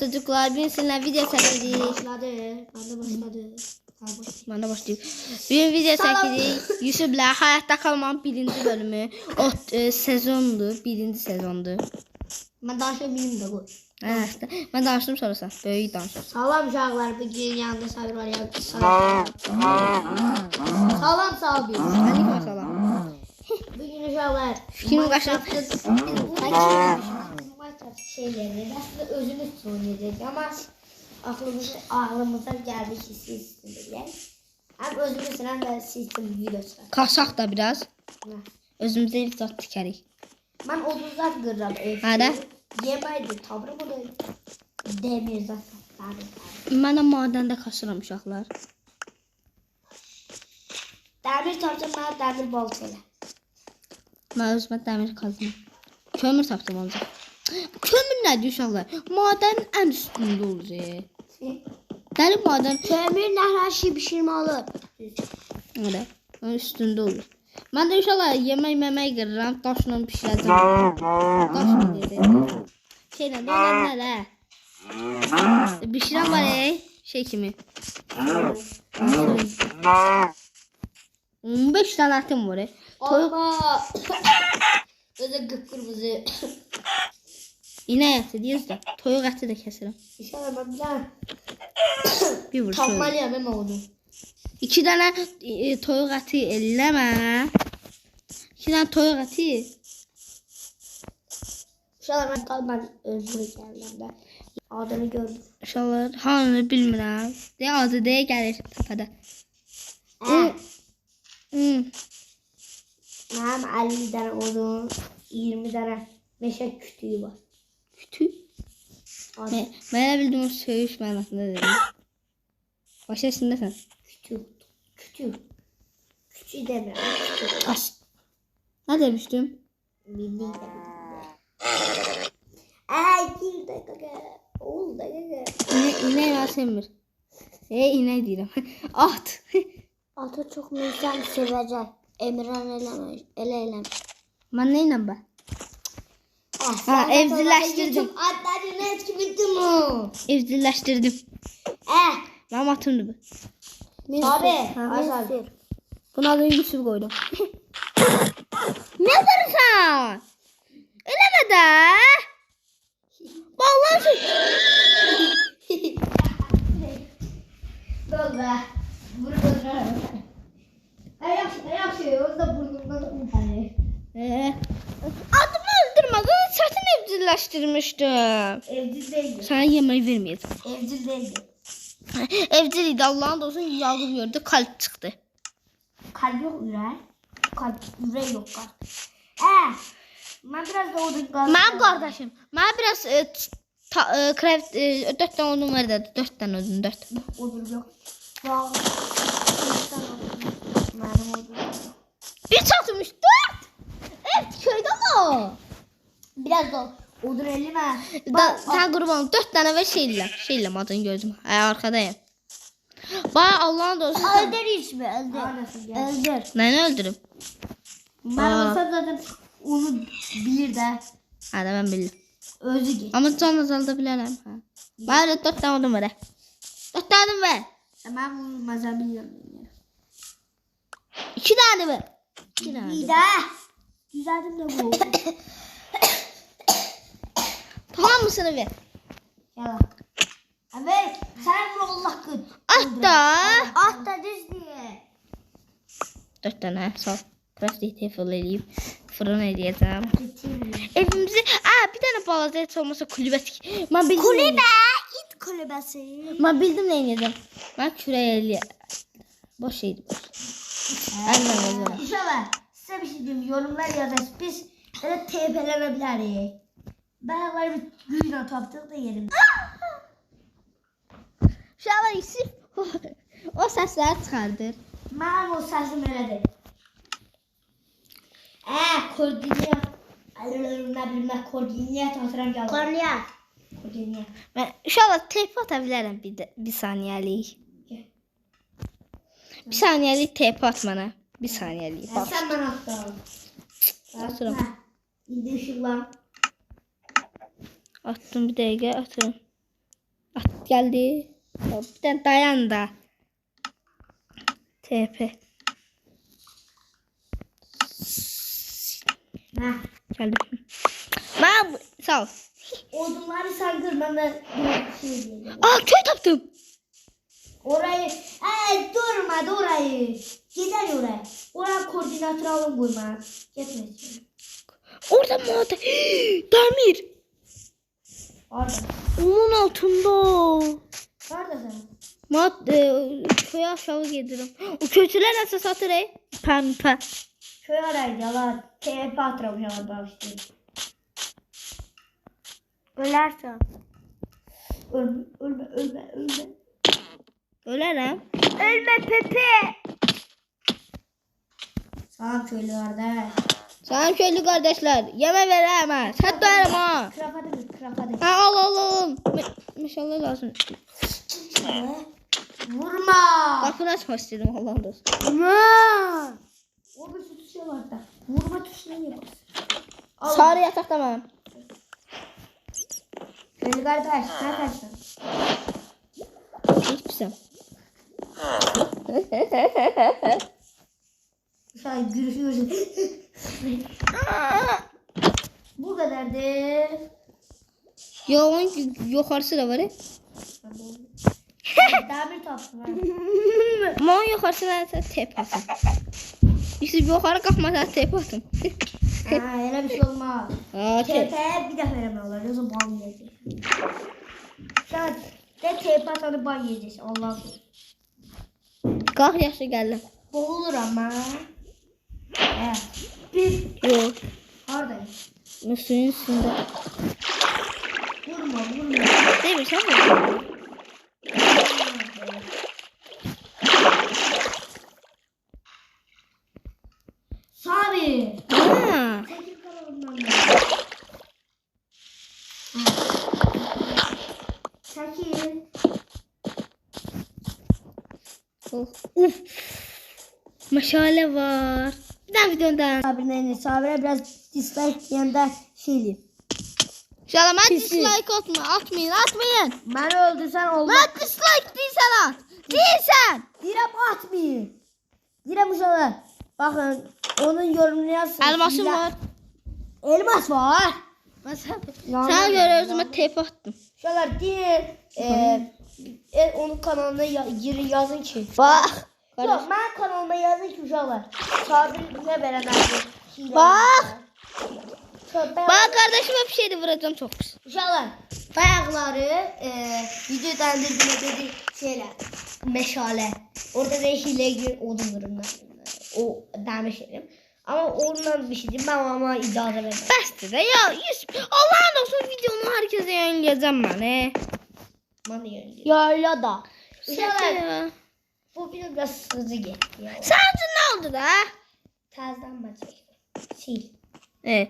çocuklar bilsinler video çekirik. Başladı. Ben de başlayayım. Bir video çekirik. Yusuf'la Hayatta Kalmanın birinci bölümü. O sezondu. Birinci sezondu. Ben danışabilirim de bu. Evet. Ben danıştım sonrası. Böyük danıştım. Salam uşaqlar, bugün yanında Sabir var ya. Salam Sabir. Aleyküm selam. Bugün uşaqlar. Fikrim qaşın. Minecraft şeyleri aslında özümüz oynayacağız ama ağlımıza geldi ki sistem bile. Hem özümüzün hem de sistem videosu. Kaçaq da biraz. Özümüzdə ilk zat tikərik. Ben odunlar kırırım evde. Hadi. Yemeydi tabrım o da demir zat. Mən də madəndə kaçıram uşaqlar. Demir tapacağım bana demir baltayla. Mən özümə dəmir kazım. Kömür tapdım olacaq. Kömür nədir uşaqlar? Madən ən üstündə olacaq. Dəli madən Kömür her şey pişirme olur. öyle. Ən üstündə olur. Mən də uşaqlar yemək qırıram, daşla bişirəcəm. Daşla deyəcəm. Şeylə dönənlərə. Bişirəm var şey kimi. 15 tane atım var. Allah. Öyle kıpkırmızı. İnək əti deyiz də, toyuq əti də kəsirəm. İnşallah ben bilen. Bir vur. Tapmalıyım ben onu. 2 dənə toyuq əti eləmə. 2 dənə toyuq əti. İnşallah ben kalmadım. Özür geldim de. Adını gördüm. İnşallah hanını bilmirəm. Deyə adı deyə gəlir təpədə. Benim 50 tane odun, 20 tane meşe kütüğü var. Kütü. Mənə bildim o söyüş mənasında dedim. Başa içindəsən. Kütük. Kütüğü demiyorum. Kütük. Aş. Nə demişdim? Bildiğin de. Bir dakika. Oğul dakika. İnək mən sevmir. İnək deyirəm. At. Ata çok insan sevecek. Emran elemiş. Mən nə ilə bə? Evcilleştirdim. Atları ne etkimittim o? Evcilleşdirdim. Mənim atımdır bu. Abi. Buna adını Yusuf koydum. Ne durursan? Eləmə də. Bağlansın. Dur be. Bunu öldürürüm. Yaxşı. O da burnumdan utanır. Adımı öldürmez. Onu çətin evcilleşdirmişdim. Evcil değildi. Sana yemeği vermeyeceğim. Evcil değildi. Evcil idi. Allah'ın da olsun yağı gördü. Kalp çıktı. Kalp yok ürək. Ürək yok kalp. Ben biraz da odun kalp. Mənim qardaşım. Mənə biraz craft 4 tane odun var da 4 tane odun 4 tane. Odun yok. Bağlı. Benim odun yok. Bir çatmış 4. Evet köyde ama. Biraz da odun 50 mi? Sen kurban 4 tane ve şeyle adını gördüm. Arkadayım. Bana Allah'ın da olsun. Öldür hiç mi? Öldür. Neyini öldürüm? Ben olsam zaten onu bilir de. Hadi ben bildim. Özü git. Ama can azalda bilemem. Bari 4 tane odun var. 4 tane odun var. Ben bunu mazal biliyorum. 2 tane mi? 2 tane. İyi de. Düzeldim de bu. Tamam mısın ver? Yalan. Evet. Sen bunu Allah kın. At da. At da düz diye. 4 tane sağ ol. Plastik tefal edeyim. Fırın edeceğim. Evimizi... bir tane balaca et olmasa kulübe tik. Ben bildim. Kulübe. İt kulübesi. Ben bildim ne edeceğim. Ben küreğe boş şeydi boş. İnşallah size bir şey diyeyim. Yorumlar yazarız. Biz böyle TP'lenebiliriz. Ben var bir gücüne taptık da yerim. Şu an Yusuf o sesler çıkardır. Ben o sesim öyle değil. Koordinat. Ne bilmem koordinat hatırlam geldi. Koordinat. Ben şu an tep atabilirim bir saniyelik. Bir saniyelik tep at bana. Bir saniyelik. Bak. Sen bana attın. Atıyorum. İndi ışıkla. Attım bir dakika atıyorum. geldi. Bir tane dayan da. TP. Heh. Geldim. Ben sağ ol. Odunları sen kır, ben de bir şey diyeyim. Aa köy taptım. Orayı, durmadı orayı. Gider oraya. Oraya koordinatör alın koyma. Gitmesin. Orada maden. Demir. Orada. Onun altında. Nerede sen? Köye aşağı gelirim. O kötüler nasıl satır ey? Pembe. Köy araydı yalan. TP atlamış orada işte. Ölersen. Ölme. Ölerim. Ölme Pepe. Sağ köylerde. Sana köylü kardeşler. Yeme veremez. Hatta yerim ha. Krafadı. Ha al. Maşallah lazım. Vurma. Kapını açmak istedim Allah'ım dostum. Vurma. O bir tutuş var da. Vurma tuşuna yaparsın. Sarı yatak tamam. Köylü kardeş ne yaparsın? Hiçbir şey. Şu an gülüşüyorsun. Bu kadardı. Yoğun yukarısı da var ya. Demir taptım ben. Mon yukarısına tep atın. İşte yukarı kalkmadan tep atın. Öyle bir şey olmaz. Tep. TP'ye bir defa veremiyorlar. Yoksa ban yiyecek. Sen de TP atanı ban yiyeceksin. Allah'ım. Kalk yaşlı geldim. Boğulur ama. Bir. Yok. Oradayım. Suyun üstünde. Vurma. Değil mi sen mi? Sabi. Ha. Çekil kanalımdan. Çekil. Uf. Meşale var. Bir daha videodan. Sabir'e biraz dislike diyende şeyli. Şalama Pisi. dislike atmayın. Beni öldürsen olmaz. Lan dislike değilsen at. Değilsen. Direm atmayın. Direm uşağı. Bakın onun yorumunu yazsın. Elmasım var. Elmas var. Sen görüyorsun ben tep attım. Uşaklar diye onun kanalına girin yazın ki. Bak. Yok ben kanalıma yazın ki uşaklar. Sabir'le beraber. Bak. Ben Bak kardeşime bir şey de vuracağım çok pis. uşaklar bayakları video dendirdiğine dedi şeyler. Meşale. Orada da hile gir odun durumda. O demişim. Ama ondan bir şey diyeyim ben ama icazı vermem. Bəsdir də ya. Allah'ın olsun videonu herkese yayınlayacağım ben he. Bana yönlüyor. Yayla da. Uşaklar Ya. bu video biraz hızlı gitti. Sence ne oldu da? Tezden maç. Sil. Evet.